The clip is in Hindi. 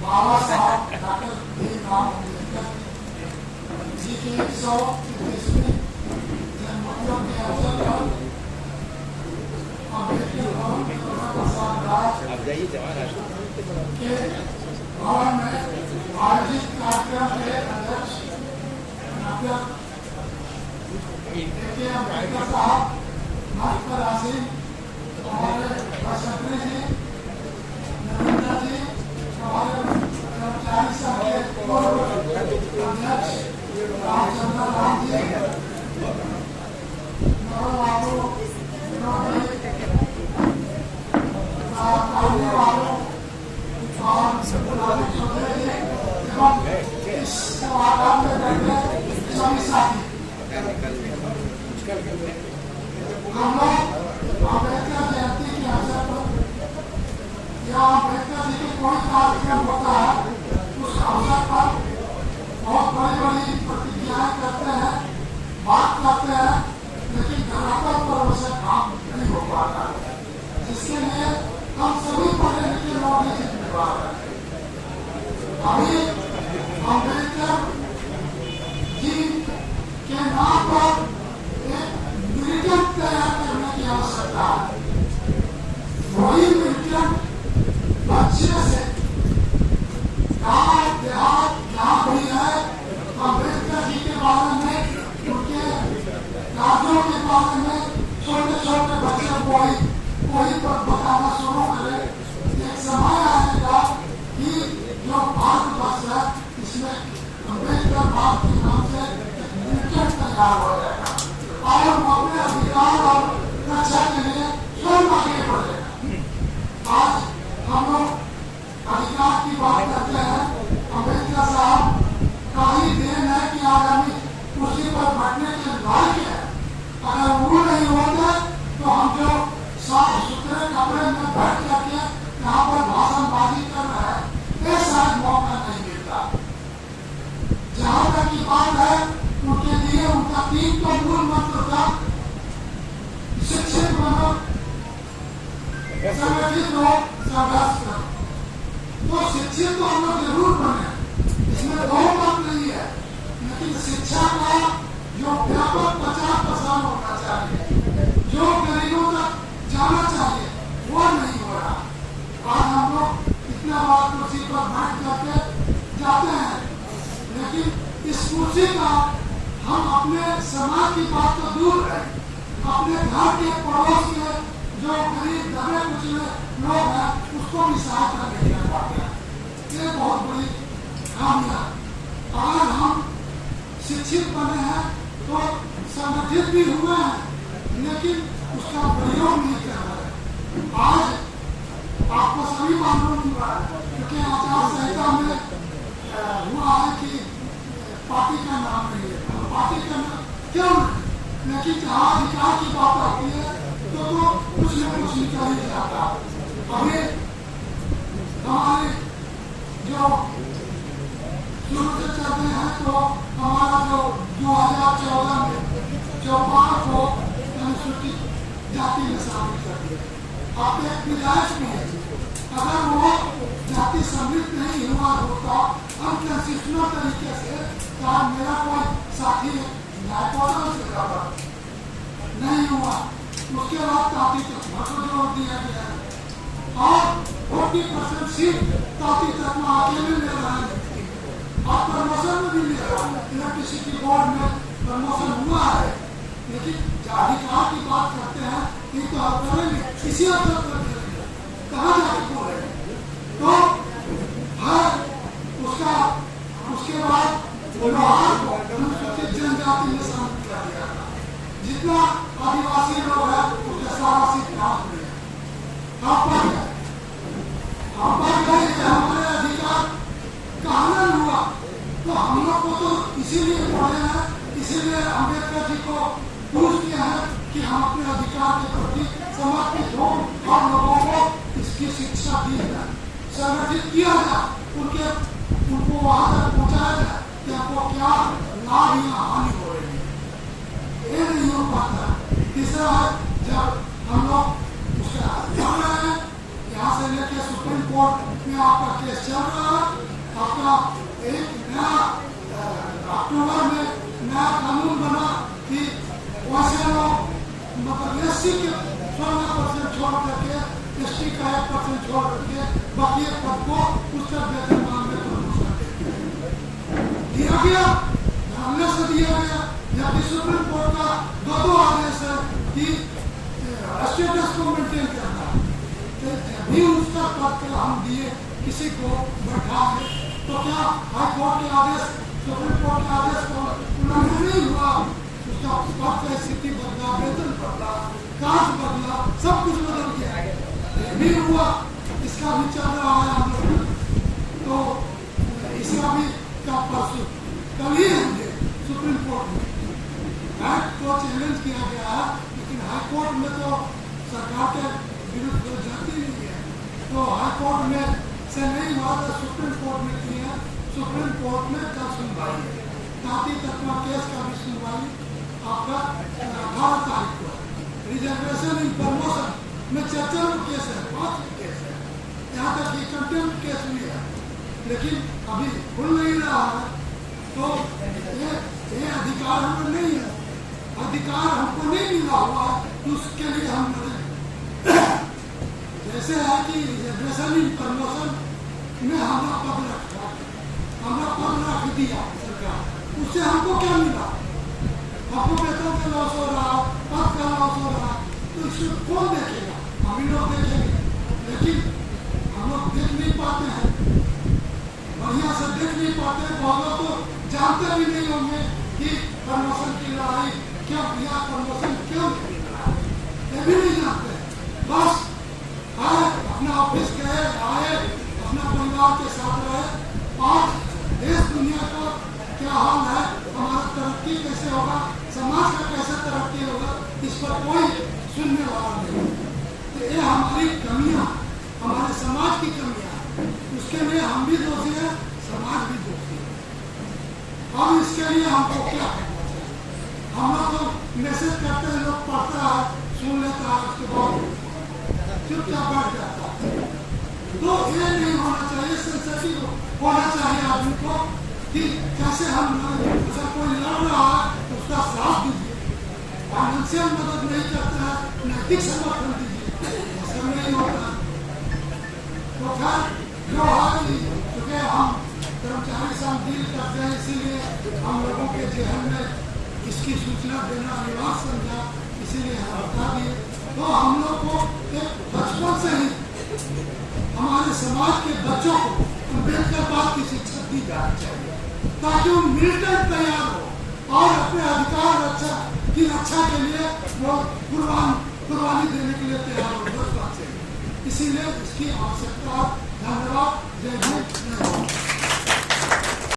बाबा साहब डॉक्टर भीमराव अम्बेडकर जी के 121वीं जन्मदिन के अवसर पर अम्बेडकर भवन के प्रसाद राज के भवन में आयोजित कार्यक्रम के अध्यक्ष डॉक्टर ए.के. अम्बेडकर साहब, मंच पर आसीन हमारे सेक्रेटरी जी, नरेंद्र जी, हमारे कर्मचारी संघ के पूर्व अध्यक्ष रामचंद्र राम जी, बाबू वालों और चौधरी जी एवं इस सभागार में बैठे सभी साथी, हम लोग अम्बेडकर जयंती के अवसर पर या अम्बेडकर जी के कोई कार्यक्रम होता है उस अवसर पर बहुत बड़ी बड़ी प्रतिक्रियाएं करते हैं, बात करते हैं, लेकिन धरातल पर उसे काम नहीं हो पाता, जिसके लिए हम सभी पढ़े लिखे लोग ही जिम्मेदार हैं। अभी अम्बेडकर जी के नाम पर एक मिलिटेंट तैयार करने की आवश्यकता है। वही मिलिटेंट अच्छे से गाँव देहात जहाँ भी है अम्बेडकर जी के बारे में, उनके कार्यों के बारे में छोटे छोटे बच्चे वही पर बताना शुरू करे। एक समय आएगा कि जो भारतवर्ष है इसमें अम्बेडकर भारत के नाम से मिलिटेंट तैयार हो जाएगा और वो अपने अधिकार और रक्षा के लिए स्वयं आगे बढ़ेगा। आज हम लोग अधिकार की बात करते हैं। अम्बेडकर साहब का ही देन है कि आगामी कुर्सी पर बैठने के लायक है। अगर वो नहीं होते तो हम जो साफ सुथरे कपड़े में बैठ करके यहाँ पर भाषणबाजी कर रहे हैं, ये शायद मौका नहीं मिलता। जहाँ तक की बात है, उनके लिए उनका 3 तो मूल मंत्र था, शिक्षित बनो, संगठित हो, संघर्ष करो। तो शिक्षित तो हम लोग जरूर बने, इसमें दो बात नहीं है, लेकिन शिक्षा का जो व्यापक 50% होना चाहिए, जो गरीबों तक जाना चाहिए, वो नहीं हो रहा। आज हम लोग इतना बार कुर्सी पर बैठ करके जाते हैं, लेकिन इस कुर्सी का हम अपने समाज की बात तो दूर है, अपने घर के पड़ोस के जो गरीब दबे कुचले लोग हैं उसको भी सहायता नहीं कर पाते हैं। ये बहुत बड़ी खामियां। अगर हम शिक्षित बने हैं तो संगठित भी हुए हैं, लेकिन उसका प्रयोग नहीं कर रहे। आज आपको सभी मालूम हुआ क्योंकि आचार संहिता में हुआ है कि पार्टी का नाम नहीं है, पार्टी का नाम क्यों नहीं, लेकिन जहाँ अधिकार की बात आती है तो कुछ न कुछ निकल ही जाता। अभी हमारे जो शुरू से चलते हैं तो हमारा जो 2014 में 54 को अनुसूचित जाति में शामिल कर दिया। आप एक विधायक में अगर वो जाति सम्मिलित नहीं हुआ होता अनकंसिस्टेंट तरीके से, तो मेरा कोई साथी न्यायपालिका से ज्यादा नहीं हुआ, उसके बाद ताती तत्मा को जोड़ दिया गया और 40% सीट ताती तत्मा अकेले ले रहा है। आप प्रमोशन में भी ले रहा है, इलेक्ट्रिसिटी बोर्ड में प्रमोशन हुआ है, लेकिन अधिकार की बात करते हैं कि तो आप करेंगे इसी अवसर पर करेंगे, कहाँ जाके बोलेंगे। तो हर उसके बाद लोहार को अनुसूचित जनजाति में शामिल किया गया था। जितना आदिवासी लोग हैं उसके सारा सीट प्राप्त हुए। हम पर गए हमारे अधिकार का हनन हुआ, तो हम लोग को तो इसीलिए पढ़े हैं, इसीलिए अम्बेडकर जी को पूछ किया है कि हम अपने अधिकार के प्रति समर्पित हो और लोगों को इसकी शिक्षा दी जाए, संगठित किया जाए, उनको वहां तक पहुंचाया जाए कि आपको क्या लाभ या हानि हो रही है। ये नहीं हो पाता। तीसरा है जब हम लोग उसके पढ़ रहे हैं यहाँ से लेकर सुप्रीम कोर्ट में आपका केस चल रहा है। आपका एक नया अक्टूबर में नया कानून बना कि वैसे लोग मतलब एससी के 16% छोड़ करके एसटी का 1% छोड़ करके बाकी पद को उसका वेतनमान में प्रमोशन दिया गया, हमने से दिया गया। जबकि सुप्रीम कोर्ट का दो आदेश है कि स्टेटस को मेंटेन करना है, तो भी उसका पद के हम दिए किसी को बैठाए तो क्या हाई कोर्ट के आदेश सुप्रीम कोर्ट के आदेश को उल्लंघन नहीं हुआ? उसका पद का स्थिति बदला, वेतन बदला, कार्य बदला, सब कुछ बदल गया, ये भी हुआ। इसका भी चल रहा है हम लोग, तो इसका भी का परसों कल ही होंगे सुप्रीम कोर्ट में। एक्ट को चैलेंज किया गया है, लेकिन हाई कोर्ट में तो सरकार के विरुद्ध कोई जाती नहीं है, तो हाई कोर्ट में से नहीं हुआ तो सुप्रीम कोर्ट में किया। सुप्रीम कोर्ट में कल सुनवाई है, ताकि तकमा केस का भी सुनवाई आपका 18 तारीख को है। रिजर्वेशन इन प्रमोशन में 54 केस है, 5 केस है, यहाँ तक कि कंटेम्प्ट केस भी है, लेकिन अभी खुल नहीं रहा है। तो ये अधिकार हमें नहीं है, अधिकार हमको नहीं मिला हुआ है, तो उसके लिए हम लड़े। जैसे है कि रिजर्वेशन इन प्रमोशन में हमारा पद रखा, हमारा पद रख दिया सरकार, उससे हमको क्या मिला? हमको वेतन का लॉस हो रहा, पद का लॉस हो रहा, तो इसको कौन देखेगा? हम ही लोग देखेंगे, लेकिन हम लोग देख नहीं पाते हैं, बढ़िया से देख नहीं पाते। बहुत लोग तो जानते भी नहीं होंगे कि प्रमोशन की लड़ाई क्यों किया, प्रमोशन क्यों किया, ये भी नहीं जानते। बस आए अपना ऑफिस गए, आए अपना परिवार के साथ रहे, और देश दुनिया का क्या हाल है, हमारा तरक्की कैसे होगा, समाज का कैसे तरक्की होगा, इस पर कोई सुनने वाला नहीं। तो ये हमारी कमियां, हमारे समाज की कमियां, उसके लिए हम भी दोषी है, समाज भी दोषी है। अब इसके लिए हमको क्या करना चाहिए? हम लोग तो मैसेज करते हैं, लोग पढ़ता है, सुन लेता है, उसके बाद चुपचाप बैठ जाता है। तो ये नहीं होना चाहिए, सेंसिटिव होना चाहिए आदमी को कि कैसे हम अगर कोई लड़ रहा है तो उसका साथ दीजिए, फाइनेंशियल मदद नहीं करता है, नैतिक समर्थन दीजिए, ऐसा नहीं होता। तो खैर जो है, चूँकि हम कर्मचारी संघ डील करते हैं, इसीलिए हम लोगों के जेहन में इसकी सूचना देना अनिवार्य समझा, इसीलिए हम बता दिए। तो हम लोग को एक बचपन से ही हमारे समाज के बच्चों को अम्बेडकरवाद की शिक्षा दी जानी चाहिए, ताकि वो मिलिटेंट तैयार हो और अपने अधिकार की रक्षा के लिए वो कुर्बानी देने के लिए तैयार हो बचपन से। इसीलिए इसकी आवश्यकता। धन्यवाद। जय हिंद।